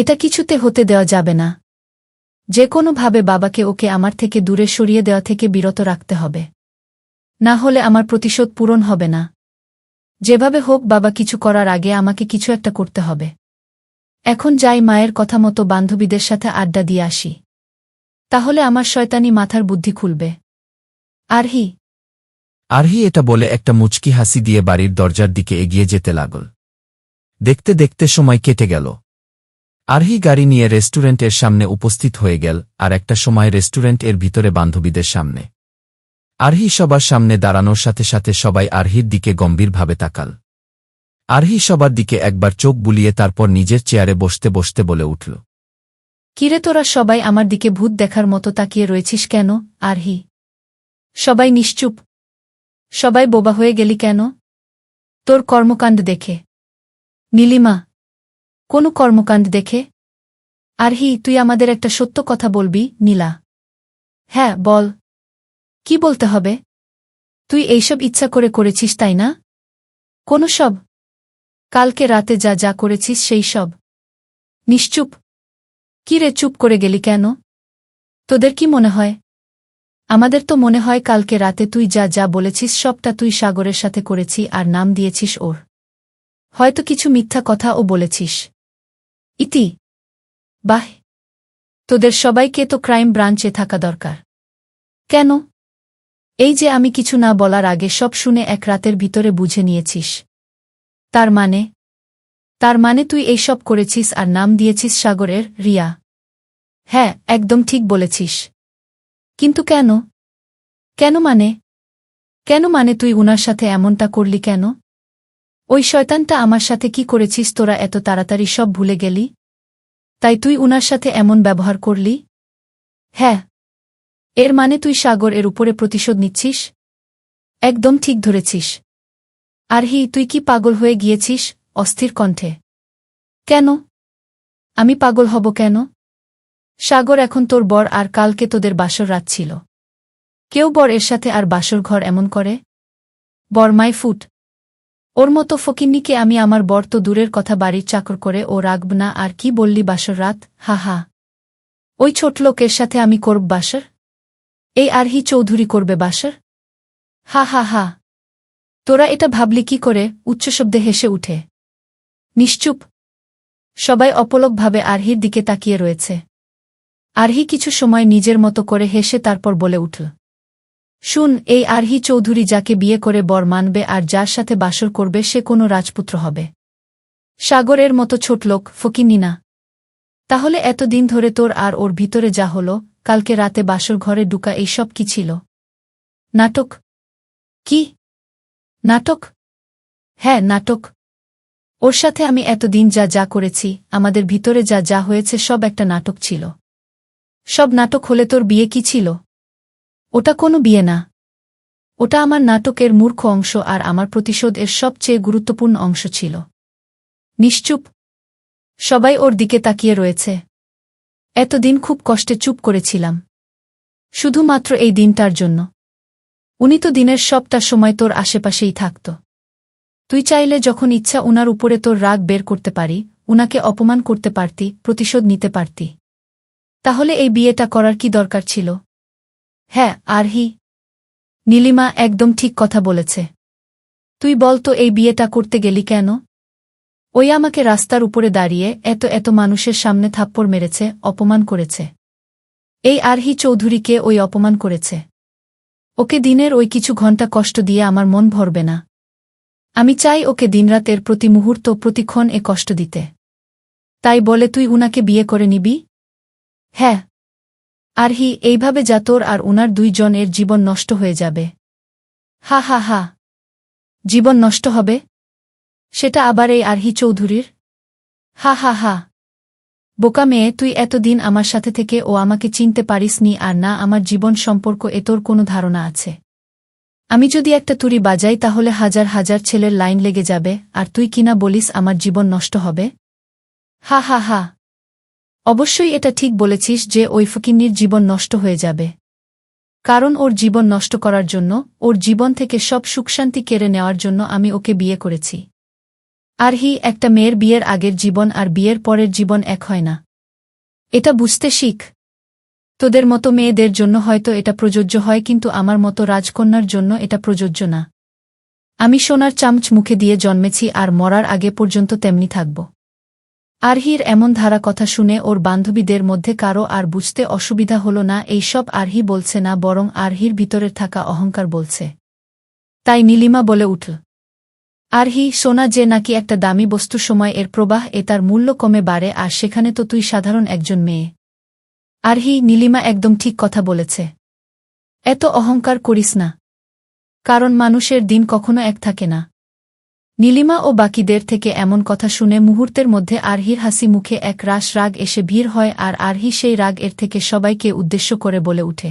এটা কিছুতে হতে দেওয়া যাবে না। যে কোনোভাবে বাবাকে ওকে আমার থেকে দূরে সরিয়ে দেওয়া থেকে বিরত রাখতে হবে। না হলে আমার প্রতিশোধ পূরণ হবে না। যেভাবে হোক বাবা কিছু করার আগে আমাকে কিছু একটা করতে হবে। এখন যাই, মায়ের কথা মতো বান্ধবীদের সাথে আড্ডা দিয়ে আসি। তাহলে আমার শয়তানি মাথার বুদ্ধি খুলবে। আরহি এটা বলে একটা মুচকি হাসি দিয়ে বাড়ির দরজার দিকে এগিয়ে যেতে লাগল। দেখতে দেখতে সময় কেটে গেল। আরহি গাড়ি নিয়ে রেস্টুরেন্টের সামনে উপস্থিত হয়ে গেল, আর একটা সময় রেস্টুরেন্ট এর ভিতরে বান্ধবীদের সামনে। আরহি সবার সামনে দাঁড়ানোর সাথে সাথে সবাই আরহির দিকে গম্ভীরভাবে তাকাল। আরহি সবার দিকে একবার চোখ বুলিয়ে তারপর নিজের চেয়ারে বসতে বসতে বলে উঠল, কিরে তোরা সবাই আমার দিকে ভূত দেখার মতো তাকিয়ে রয়েছিস কেন? আরহি। সবাই নিশ্চুপ। সবাই বোবা হয়ে গেলি কেন? তোর কর্মকাণ্ড দেখে। নীলিমা। কোনো কর্মকাণ্ড দেখে? আরহি, তুই আমাদের একটা সত্য কথা বলবি? নীলা। হ্যাঁ, বল। কি বলতে হবে? তুই এইসব ইচ্ছা করে করেছিস, তাই না? কোনো সব? কালকে রাতে যা যা করেছিস সেই সব? নিশ্চুপ। কি রে, চুপ করে গেলি কেন? তোদের কি মনে হয়? আমাদের তো মনে হয় কালকে রাতে তুই যা যা বলেছিস সবটা তুই সাগরের সাথে করেছি আর নাম দিয়েছিস ওর। হয়তো কিছু মিথ্যা কথাও বলেছিস। ইতি। বাহ। তোদের সবাইকে তো ক্রাইম ব্রাঞ্চে থাকা দরকার। কেন? এই যে আমি কিছু না বলার আগে সব শুনে এক রাতের ভিতরে বুঝে নিয়েছিস। তার মানে তুই এই সব করেছিস আর নাম দিয়েছিস সাগরের? রিয়া। হ্যাঁ, একদম ঠিক বলেছিস। কিন্তু কেন? কেন মানে তুই উনার সাথে এমনটা করলি কেন? ওই শয়তানটা আমার সাথে কি করেছিস তোরা এত তাড়াতাড়ি সব ভুলে গেলি? তাই তুই উনার সাথে এমন ব্যবহার করলি? হ্যাঁ। এর মানে তুই সাগর এর উপরে প্রতিশোধ নিচ্ছিস? একদম ঠিক ধরেছিস। আরহি, তুই কি পাগল হয়ে গিয়েছিস? অস্থির কণ্ঠে। কেন? আমি পাগল হব কেন? সাগর এখন তোর বর আর কালকে তোদের বাসর রাত ছিল। কেউ বর এর সাথে আর বাসর ঘর এমন করে? বর মাই ফুট। ওর মতো ফকিন্নিকে আমি আমার বর তো দূরের কথা বাড়ির চাকর করে ও রাখব না। আর কি বললি বাসর রাত? হা হা। ওই ছোট লোকের সাথে আমি করব বাসর? এই আরহি চৌধুরী করবে বাসর? হা হা হা। তোরা এটা ভাবলি কি করে? উচ্চশব্দে হেসে উঠে। নিশ্চুপ। সবাই অপলকভাবে আরহির দিকে তাকিয়ে রয়েছে। আরহি কিছু সময় নিজের মতো করে হেসে তারপর বলে উঠল, শুন, এই আরহি চৌধুরী যাকে বিয়ে করে বর মানবে আর যার সাথে বাসর করবে সে কোনো রাজপুত্র হবে। সাগরের মতো ছোটলোক ফকিন্নি না। তাহলে এতদিন ধরে তোর আর ওর ভিতরে যা হলো, কালকে রাতে বাসর ঘরে ঢুকা এইসব কি ছিল? নাটক। কি নাটক? হ্যাঁ, নাটক। ওর সাথে আমি এতদিন যা যা করেছি, আমাদের ভিতরে যা যা হয়েছে সব একটা নাটক ছিল। সব নাটক হলে তোর বিয়ে কি ছিল? ওটা কোনো বিয়ে না। ওটা আমার নাটকের মূর্খ অংশ আর আমার প্রতিশোধ এর সবচেয়ে গুরুত্বপূর্ণ অংশ ছিল। নিশ্চুপ। সবাই ওর দিকে তাকিয়ে রয়েছে। এতদিন খুব কষ্টে চুপ করেছিলাম। শুধুমাত্র এই দিনটার জন্য। উনি তো দিনের সবটা সময় তোর আশেপাশেই থাকত। তুই চাইলে যখন ইচ্ছা উনার উপরে তোর রাগ বের করতে পারি, উনাকে অপমান করতে পারতি, প্রতিশোধ নিতে পারতি। তাহলে এই বিয়েটা করার কি দরকার ছিল? হ্যাঁ, আরহি। নীলিমা একদম ঠিক কথা বলেছে। তুই বল তো এই বিয়েটা করতে গেলি কেন? ওই আমাকে রাস্তার উপরে দাঁড়িয়ে এত মানুষের সামনে থাপ্পড় মেরেছে, অপমান করেছে। এই আরহি চৌধুরীকে ওই অপমান করেছে। ওকে দিনের ওই কিছু ঘন্টা কষ্ট দিয়ে আমার মন ভরবে না। আমি চাই ওকে দিনরাত এর প্রতি মুহূর্ত প্রতিক্ষণ এ কষ্ট দিতে। তাই বলে তুই উনাকে বিয়ে করে নিবি? হ্যাঁ। আরহি, এইভাবে যা তোর আর উনার দুইজনের জীবন নষ্ট হয়ে যাবে। হা হা হা। জীবন নষ্ট হবে? সেটা আবার এই আরহি চৌধুরীর? হা হা হা। বোকা মেয়ে, তুই এতদিন আমার সাথে থেকে ও আমাকে চিনতে পারিসনি আর না আমার জীবন সম্পর্ক এ তোর কোনো ধারণা আছে। আমি যদি একটা তুড়ি বাজাই তাহলে হাজার হাজার ছেলের লাইন লেগে যাবে আর তুই কিনা বলিস আমার জীবন নষ্ট হবে? হা হা হা। অবশ্যই এটা ঠিক বলেছিস যে ওই ফকিন্নির জীবন নষ্ট হয়ে যাবে। কারণ ওর জীবন নষ্ট করার জন্য, ওর জীবন থেকে সব সুখশান্তি কেড়ে নেওয়ার জন্য আমি ওকে বিয়ে করেছি। আরহি, একটা মেয়ের বিয়ের আগের জীবন আর বিয়ের পরের জীবন এক হয় না। এটা বুঝতে শিখ। তোদের মতো মেয়েদের জন্য হয়তো এটা প্রযোজ্য হয়, কিন্তু আমার মতো রাজকন্যার জন্য এটা প্রযোজ্য না। আমি সোনার চামচ মুখে দিয়ে জন্মেছি আর মরার আগে পর্যন্ত তেমনি থাকব। আরহির এমন ধারা কথা শুনে ওর বান্ধবীদের মধ্যে কারো আর বুঝতে অসুবিধা হল না এইসব আরহি বলছে না, বরং আরহির ভিতরের থাকা অহংকার বলছে। তাই নীলিমা বলে উঠল, আরহি, সোনা যে নাকি একটা দামি বস্তু, সময় এর প্রবাহ তার মূল্য কমে বাড়ে, আর সেখানে তো তুই সাধারণ একজন মেয়ে। আরহি, নীলিমা একদম ঠিক কথা বলেছে। এত অহংকার করিস না, কারণ মানুষের দিন কখনো এক থাকে না। নীলিমা ও বাকিদের থেকে এমন কথা শুনে মুহূর্তের মধ্যে আরহির হাসি মুখে এক রাশ রাগ এসে ভিড় হয়, আর আরহি সেই রাগ এর থেকে সবাইকে উদ্দেশ্য করে বলে উঠে,